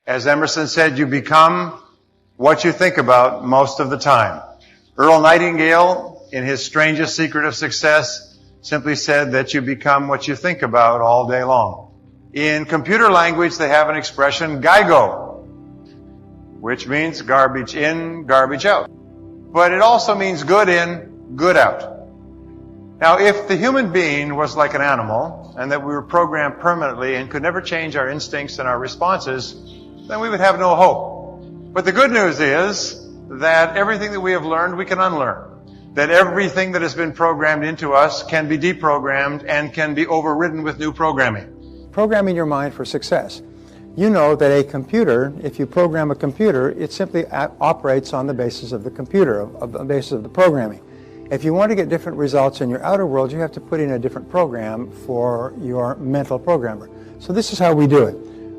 As Emerson said, you become what you think about most of the time. Earl Nightingale, in his Strangest Secret of Success, simply said that you become what you think about all day long. In computer language, they have an expression, GIGO, which means garbage in, garbage out. But it also means good in, good out. Now, if the human being was like an animal, and that we were programmed permanently and could never change our instincts and our responses, then we would have no hope. But the good news is that everything that we have learned, we can unlearn. That everything that has been programmed into us can be deprogrammed and can be overridden with new programming. Programming your mind for success. You know that a computer, if you program a computer, it simply operates on the basis of the computer, of the basis of the programming. If you want to get different results in your outer world, you have to put in a different program for your mental programmer. So this is how we do it.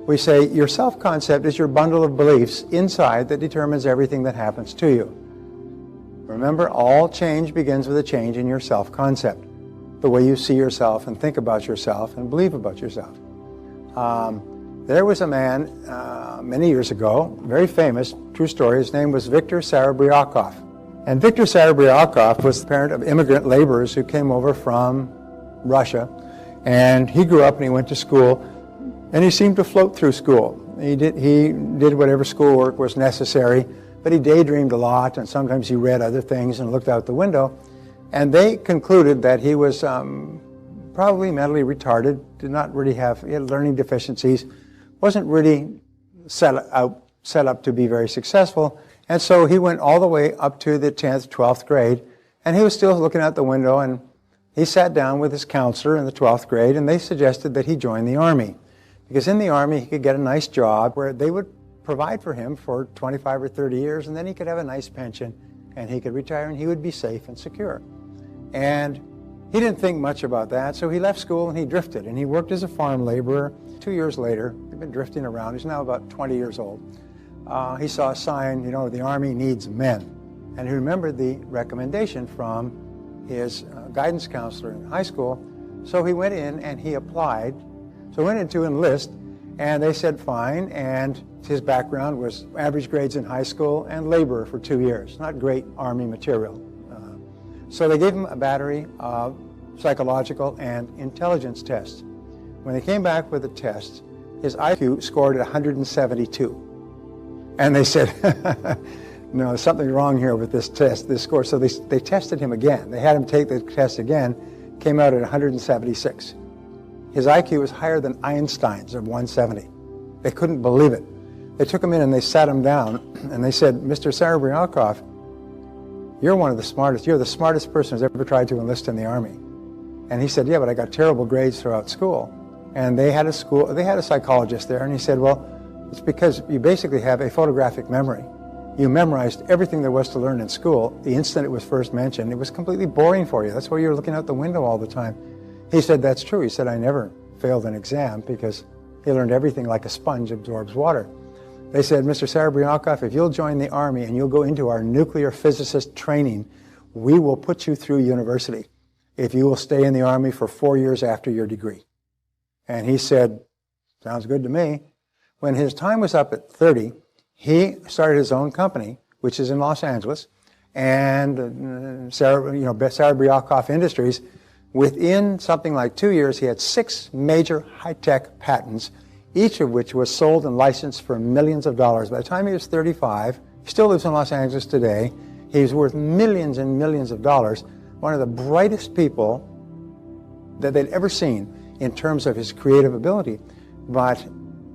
We say your self-concept is your bundle of beliefs inside that determines everything that happens to you. Remember, all change begins with a change in your self-concept, the way you see yourself and think about yourself and believe about yourself. There was a man many years ago, very famous, true story. His name was Viktor Serebryakov. And Viktor Serebryakov was the parent of immigrant laborers who came over from Russia. And he grew up and he went to school, and he seemed to float through school. He did whatever schoolwork was necessary, but he daydreamed a lot, and sometimes he read other things and looked out the window. And they concluded that he was probably mentally retarded, he had learning deficiencies, wasn't really set up to be very successful. And so he went all the way up to the 10th, 12th grade, and he was still looking out the window, and he sat down with his counselor in the 12th grade, and they suggested that he join the Army. Because in the Army, he could get a nice job where they would provide for him for 25 or 30 years, and then he could have a nice pension, and he could retire, and he would be safe and secure. And he didn't think much about that, so he left school and he drifted, and he worked as a farm laborer. 2 years later, he'd been drifting around. He's now about 20 years old. He saw a sign, the Army needs men. And he remembered the recommendation from his guidance counselor in high school. So he went in and he applied. So he went in to enlist, and they said fine, and his background was average grades in high school and laborer for 2 years. Not great Army material. So they gave him a battery of psychological and intelligence tests. When they came back with the tests, his IQ scored at 172. And they said, no, there's something wrong here with this test, this score. So they tested him again. They had him take the test again, came out at 176. His IQ was higher than Einstein's of 170. They couldn't believe it. They took him in and they sat him down, and they said, Mr. Serebryakov, you're the smartest person who's ever tried to enlist in the Army. And he said, yeah, but I got terrible grades throughout school. And they had a psychologist there, and he said, well, it's because you basically have a photographic memory. You memorized everything there was to learn in school the instant it was first mentioned. It was completely boring for you. That's why you were looking out the window all the time. He said, that's true. He said, I never failed an exam because he learned everything like a sponge absorbs water. They said, Mr. Serebryakov, if you'll join the Army and you'll go into our nuclear physicist training, we will put you through university if you will stay in the Army for 4 years after your degree. And he said, sounds good to me. When his time was up at 30, he started his own company, which is in Los Angeles, and Serebryakov Industries. Within something like 2 years, he had 6 major high-tech patents, each of which was sold and licensed for millions of dollars. By the time he was 35, he still lives in Los Angeles today. He's worth millions and millions of dollars, one of the brightest people that they'd ever seen in terms of his creative ability. But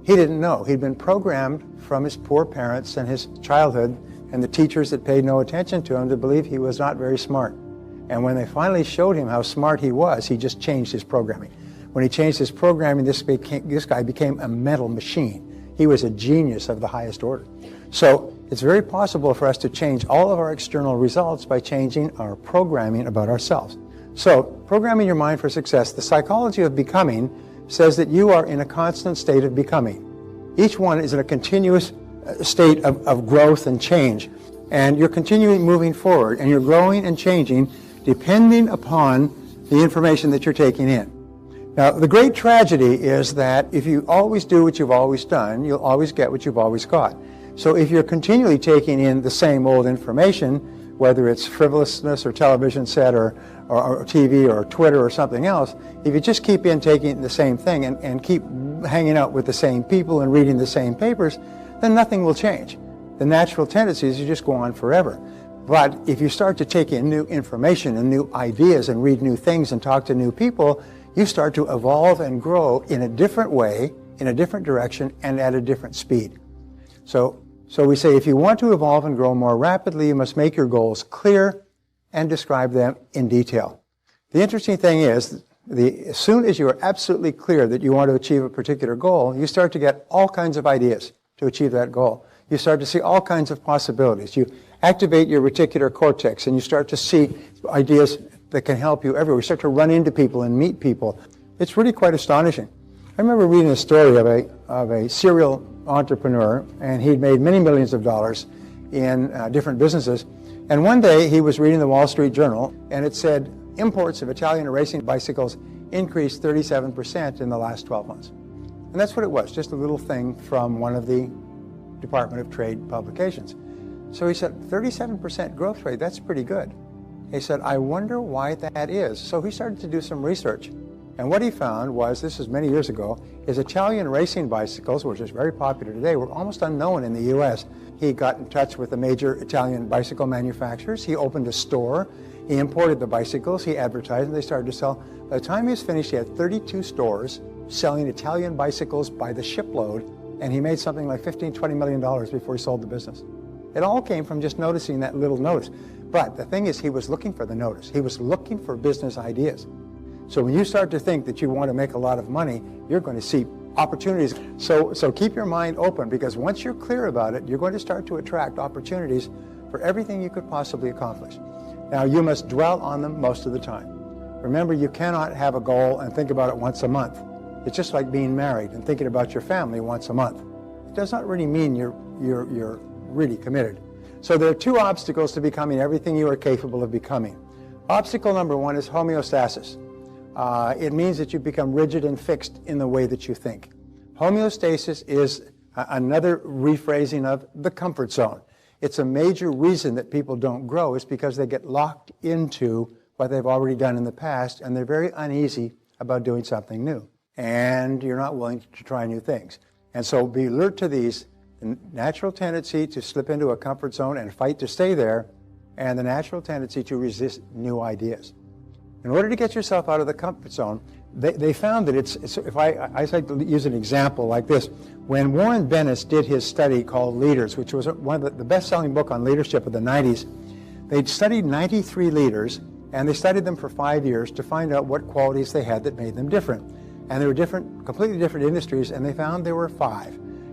he didn't know. He'd been programmed from his poor parents and his childhood and the teachers that paid no attention to him to believe he was not very smart. And when they finally showed him how smart he was, he just changed his programming. When he changed his programming, this guy became a mental machine. He was a genius of the highest order. So it's very possible for us to change all of our external results by changing our programming about ourselves. So programming your mind for success, the psychology of becoming says that you are in a constant state of becoming. Each one is in a continuous state of growth and change. And you're continuing moving forward, and you're growing and changing depending upon the information that you're taking in. Now, the great tragedy is that if you always do what you've always done, you'll always get what you've always got. So if you're continually taking in the same old information, whether it's frivolousness or television set or TV or Twitter or something else, if you just keep taking the same thing and keep hanging out with the same people and reading the same papers, then nothing will change. The natural tendency is to just go on forever. But if you start to take in new information and new ideas and read new things and talk to new people, you start to evolve and grow in a different way, in a different direction, and at a different speed. So we say if you want to evolve and grow more rapidly, you must make your goals clear and describe them in detail. The interesting thing is, as soon as you are absolutely clear that you want to achieve a particular goal, you start to get all kinds of ideas to achieve that goal. You start to see all kinds of possibilities. You activate your reticular cortex and you start to see ideas that can help you everywhere. You start to run into people and meet people. It's really quite astonishing. I remember reading a story of a serial entrepreneur, and he'd made many millions of dollars in different businesses. And one day he was reading the Wall Street Journal, and it said imports of Italian racing bicycles increased 37% in the last 12 months. And that's what it was, just a little thing from one of the Department of Trade publications. So he said, 37% growth rate, that's pretty good. He said, I wonder why that is. So he started to do some research. And what he found was, this is many years ago, is Italian racing bicycles, which is very popular today, were almost unknown in the U.S. He got in touch with the major Italian bicycle manufacturers. He opened a store. He imported the bicycles. He advertised, and they started to sell. By the time he was finished, he had 32 stores selling Italian bicycles by the shipload, and he made something like $15–20 million before he sold the business. It all came from just noticing that little notice. But the thing is, he was looking for the notice. He was looking for business ideas. So when you start to think that you want to make a lot of money, you're going to see opportunities. So keep your mind open, because once you're clear about it, you're going to start to attract opportunities for everything you could possibly accomplish. Now, you must dwell on them most of the time. Remember, you cannot have a goal and think about it once a month. It's just like being married and thinking about your family once a month. It does not really mean you're really committed. So there are two obstacles to becoming everything you are capable of becoming. Obstacle number one is homeostasis. It means that you become rigid and fixed in the way that you think. Homeostasis is another rephrasing of the comfort zone. It's a major reason that people don't grow, is because they get locked into what they've already done in the past, and they're very uneasy about doing something new. And you're not willing to try new things. And so be alert to these: the natural tendency to slip into a comfort zone and fight to stay there, and the natural tendency to resist new ideas. In order to get yourself out of the comfort zone, they found that if I like to use an example like this. When Warren Bennis did his study called Leaders, which was one of the best-selling book on leadership of the 90s, they'd studied 93 leaders, and they studied them for 5 years to find out what qualities they had that made them different. And they were completely different industries, and they found there were 5.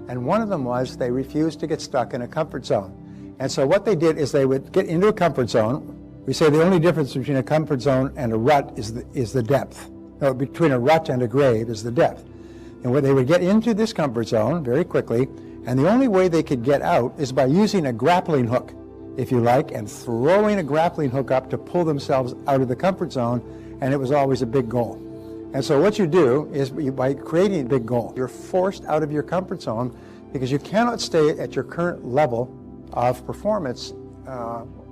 And one of them was they refused to get stuck in a comfort zone. And so what they did is they would get into a comfort zone. We say the only difference between a comfort zone and a rut is the depth. No, between a rut and a grave is the depth. And where they would get into this comfort zone very quickly, and the only way they could get out is by using a grappling hook, if you like, and throwing a grappling hook up to pull themselves out of the comfort zone, and it was always a big goal. And so what you do is, by creating a big goal, you're forced out of your comfort zone, because you cannot stay at your current level of performance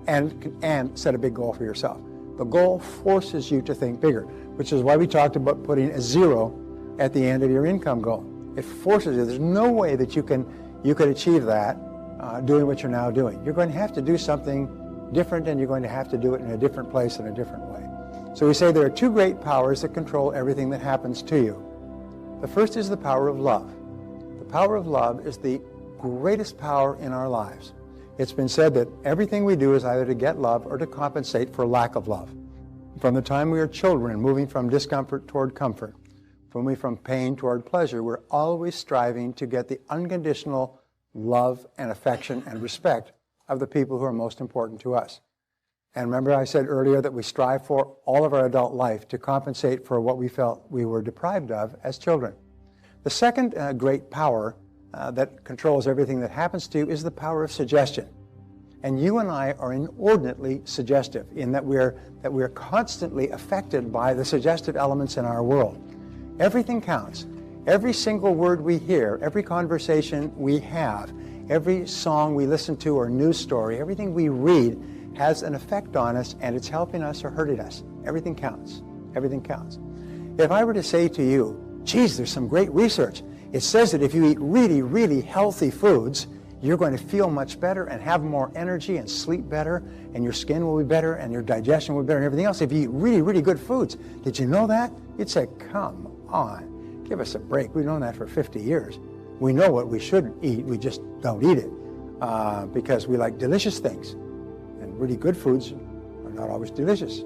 and set a big goal for yourself. The goal forces you to think bigger, which is why we talked about putting a 0 at the end of your income goal. It forces you. There's no way that you could achieve that doing what you're now doing. You're going to have to do something different, and you're going to have to do it in a different place in a different way. So we say there are 2 great powers that control everything that happens to you. The first is the power of love. The power of love is the greatest power in our lives. It's been said that everything we do is either to get love or to compensate for lack of love. From the time we are children, moving from discomfort toward comfort, moving from pain toward pleasure, we're always striving to get the unconditional love and affection and respect of the people who are most important to us. And remember, I said earlier that we strive for all of our adult life to compensate for what we felt we were deprived of as children. The second great power that controls everything that happens to you is the power of suggestion. And you and I are inordinately suggestive in that we're constantly affected by the suggestive elements in our world. Everything counts. Every single word we hear, every conversation we have, every song we listen to or news story, everything we read has an effect on us, and it's helping us or hurting us. Everything counts. Everything counts. If I were to say to you, geez, there's some great research. It says that if you eat really, really healthy foods, you're going to feel much better and have more energy and sleep better, and your skin will be better and your digestion will be better and everything else if you eat really, really good foods. Did you know that? You'd say, come on, give us a break. We've known that for 50 years. We know what we should eat, we just don't eat it because we like delicious things. And really good foods are not always delicious.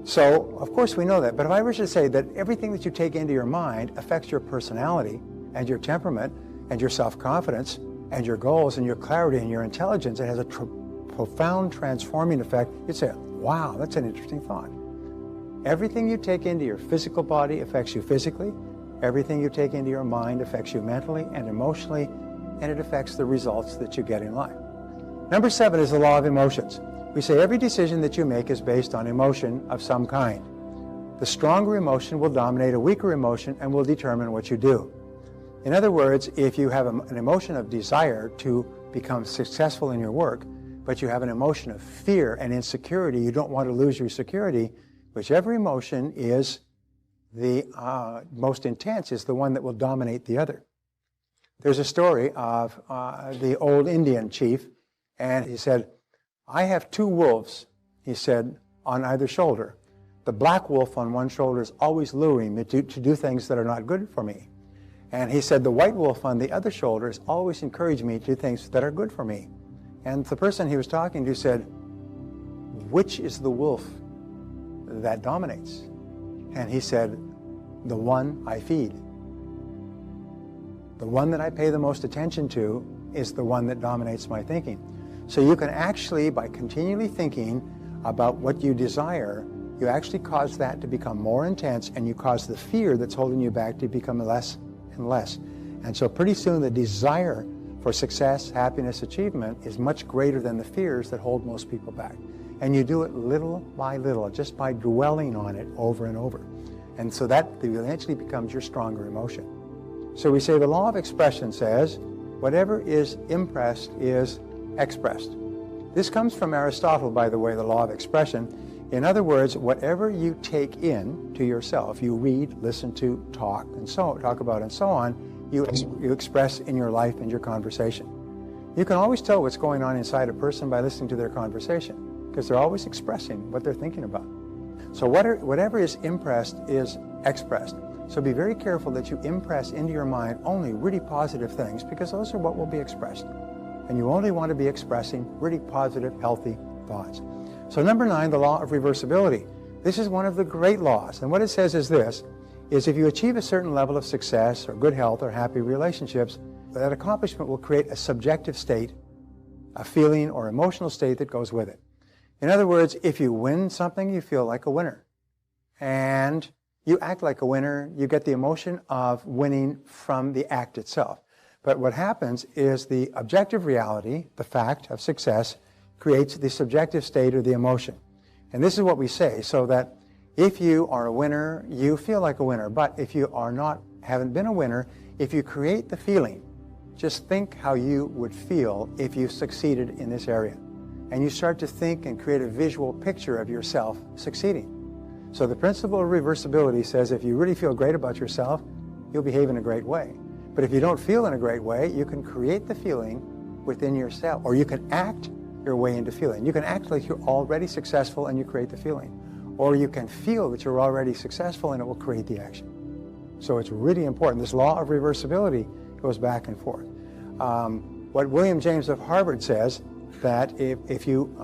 So, of course we know that. But if I were to say that everything that you take into your mind affects your personality and your temperament and your self-confidence and your goals and your clarity and your intelligence, it has a profound transforming effect, you'd say, wow, that's an interesting thought. Everything you take into your physical body affects you physically. Everything you take into your mind affects you mentally and emotionally, and it affects the results that you get in life. Number 7 is the law of emotions. We say every decision that you make is based on emotion of some kind. The stronger emotion will dominate a weaker emotion and will determine what you do. In other words, if you have an emotion of desire to become successful in your work, but you have an emotion of fear and insecurity, you don't want to lose your security, whichever emotion is the most intense is the one that will dominate the other. There's a story of the old Indian chief, and he said, I have 2 wolves, he said, on either shoulder. The black wolf on one shoulder is always luring me to do things that are not good for me. And he said, the white wolf on the other shoulder is always encouraging me to do things that are good for me. And the person he was talking to said, which is the wolf that dominates? And he said, the one I feed. The one that I pay the most attention to is the one that dominates my thinking. So you can actually, by continually thinking about what you desire, you actually cause that to become more intense, and you cause the fear that's holding you back to become less and less. And so pretty soon the desire for success, happiness, achievement is much greater than the fears that hold most people back. And you do it little by little, just by dwelling on it over and over. And so that eventually becomes your stronger emotion. So we say the law of expression says, whatever is impressed is expressed. This comes from Aristotle, by the way, the law of expression. In other words, whatever you take in to yourself, you read, listen to, talk about, and so on, you express in your life and your conversation. You can always tell what's going on inside a person by listening to their conversation, because they're always expressing what they're thinking about. So whatever is impressed is expressed. So be very careful that you impress into your mind only really positive things, because those are what will be expressed. And you only want to be expressing really positive, healthy thoughts. So number 9, the law of reversibility. This is one of the great laws. And what it says is this, is if you achieve a certain level of success or good health or happy relationships, that accomplishment will create a subjective state, a feeling or emotional state that goes with it. In other words, if you win something, you feel like a winner. And you act like a winner, you get the emotion of winning from the act itself. But what happens is the objective reality, the fact of success, creates the subjective state or the emotion. And this is what we say, so that if you are a winner, you feel like a winner. But if you are not, haven't been a winner, if you create the feeling, just think how you would feel if you succeeded in this area. And you start to think and create a visual picture of yourself succeeding. So the principle of reversibility says if you really feel great about yourself, you'll behave in a great way. But if you don't feel in a great way, you can create the feeling within yourself, or you can act your way into feeling. You can act like you're already successful and you create the feeling. Or you can feel that you're already successful and it will create the action. So it's really important. This law of reversibility goes back and forth. What William James of Harvard says, that if you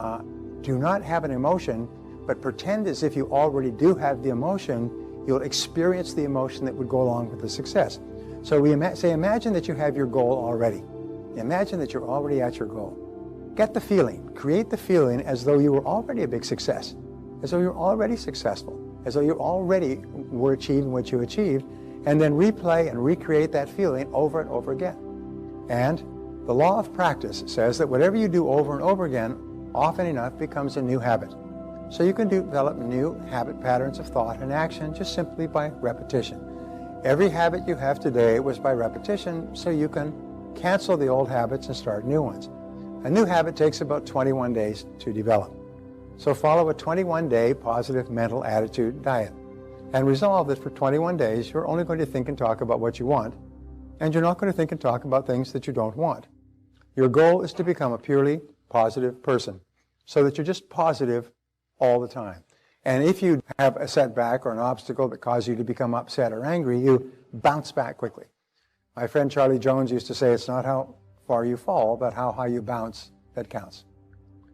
do not have an emotion, but pretend as if you already do have the emotion, you'll experience the emotion that would go along with the success. So we say, imagine that you have your goal already. Imagine that you're already at your goal. Get the feeling, create the feeling as though you were already a big success, as though you're already successful, as though you already were achieving what you achieved, and then replay and recreate that feeling over and over again. And the law of practice says that whatever you do over and over again, often enough becomes a new habit. So you can develop new habit patterns of thought and action just simply by repetition. Every habit you have today was by repetition, so you can cancel the old habits and start new ones. A new habit takes about 21 days to develop. So follow a 21-day positive mental attitude diet and resolve that for 21 days you're only going to think and talk about what you want, and you're not going to think and talk about things that you don't want. Your goal is to become a purely positive person so that you're just positive all the time. And if you have a setback or an obstacle that causes you to become upset or angry, you bounce back quickly. My friend Charlie Jones used to say, it's not how far you fall, but how high you bounce that counts.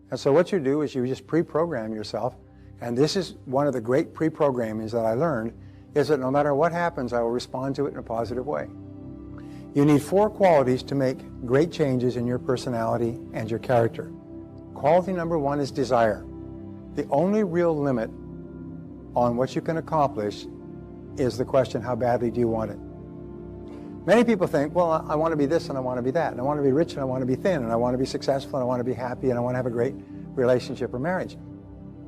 And so what you do is you just pre-program yourself, and this is one of the great pre-programmings that I learned, is that no matter what happens, I will respond to it in a positive way. You need 4 qualities to make great changes in your personality and your character. Quality number 1 is desire. The only real limit on what you can accomplish is the question, how badly do you want it? Many people think, well, I want to be this and I want to be that, and I want to be rich and I want to be thin, and I want to be successful and I want to be happy and I want to have a great relationship or marriage.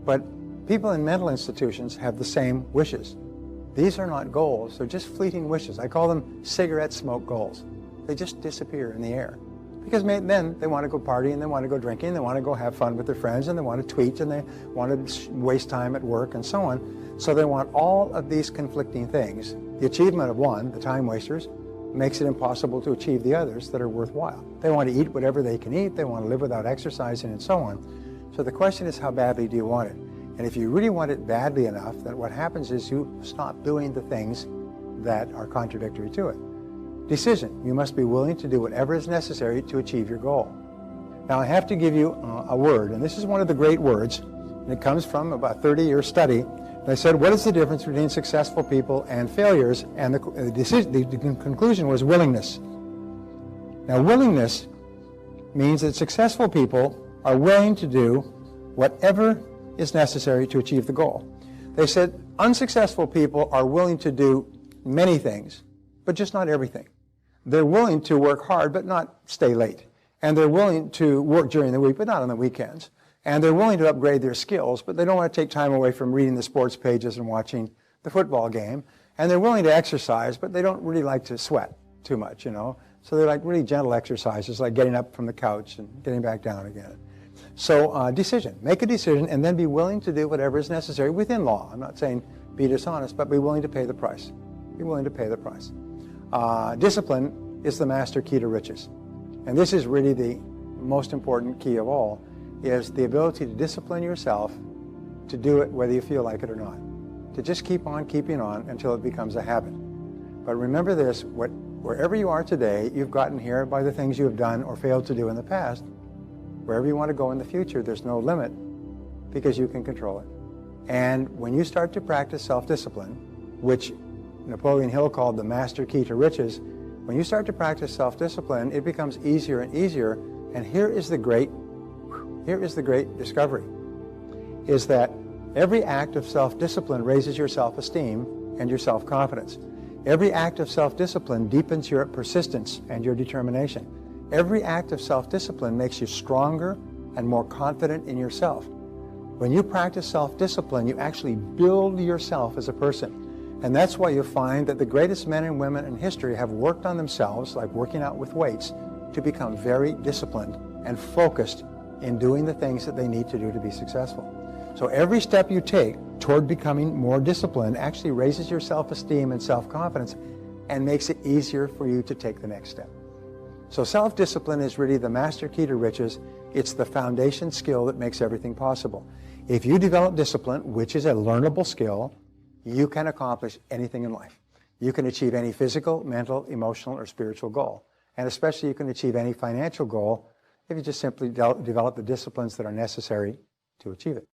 But people in mental institutions have the same wishes. These are not goals, they're just fleeting wishes. I call them cigarette smoke goals. They just disappear in the air. Because then they want to go partying, they want to go drinking, they want to go have fun with their friends, and they want to tweet, and they want to waste time at work, and so on. So they want all of these conflicting things. The achievement of one, the time wasters, makes it impossible to achieve the others that are worthwhile. They want to eat whatever they can eat, they want to live without exercising, and so on. So the question is, how badly do you want it? And if you really want it badly enough, then what happens is you stop doing the things that are contradictory to it. Decision. You must be willing to do whatever is necessary to achieve your goal. Now I have to give you a word, and this is one of the great words, and it comes from about 30-year study. And I said, what is the difference between successful people and failures? And the conclusion was willingness. Now willingness means that successful people are willing to do whatever is necessary to achieve the goal. They said unsuccessful people are willing to do many things, but just not everything. They're willing to work hard, but not stay late. And they're willing to work during the week, but not on the weekends. And they're willing to upgrade their skills, but they don't want to take time away from reading the sports pages and watching the football game. And they're willing to exercise, but they don't really like to sweat too much, you know. So they're like really gentle exercises, like getting up from the couch and getting back down again. So decision. Make a decision and then be willing to do whatever is necessary within law. I'm not saying be dishonest, but be willing to pay the price. Be willing to pay the price. Discipline is the master key to riches. And this is really the most important key of all, is the ability to discipline yourself to do it whether you feel like it or not. To just keep on keeping on until it becomes a habit. But remember this, wherever you are today, you've gotten here by the things you have done or failed to do in the past. Wherever you want to go in the future, there's no limit because you can control it. And when you start to practice self-discipline, which Napoleon Hill called the master key to riches, when you start to practice self-discipline, it becomes easier and easier. And here is the great discovery, is that every act of self-discipline raises your self-esteem and your self-confidence. Every act of self-discipline deepens your persistence and your determination. Every act of self-discipline makes you stronger and more confident in yourself. When you practice self-discipline, you actually build yourself as a person. And that's why you find that the greatest men and women in history have worked on themselves, like working out with weights, to become very disciplined and focused in doing the things that they need to do to be successful. So every step you take toward becoming more disciplined actually raises your self-esteem and self-confidence and makes it easier for you to take the next step. So self-discipline is really the master key to riches. It's the foundation skill that makes everything possible. If you develop discipline, which is a learnable skill, you can accomplish anything in life. You can achieve any physical, mental, emotional, or spiritual goal. And especially you can achieve any financial goal if you just simply develop the disciplines that are necessary to achieve it.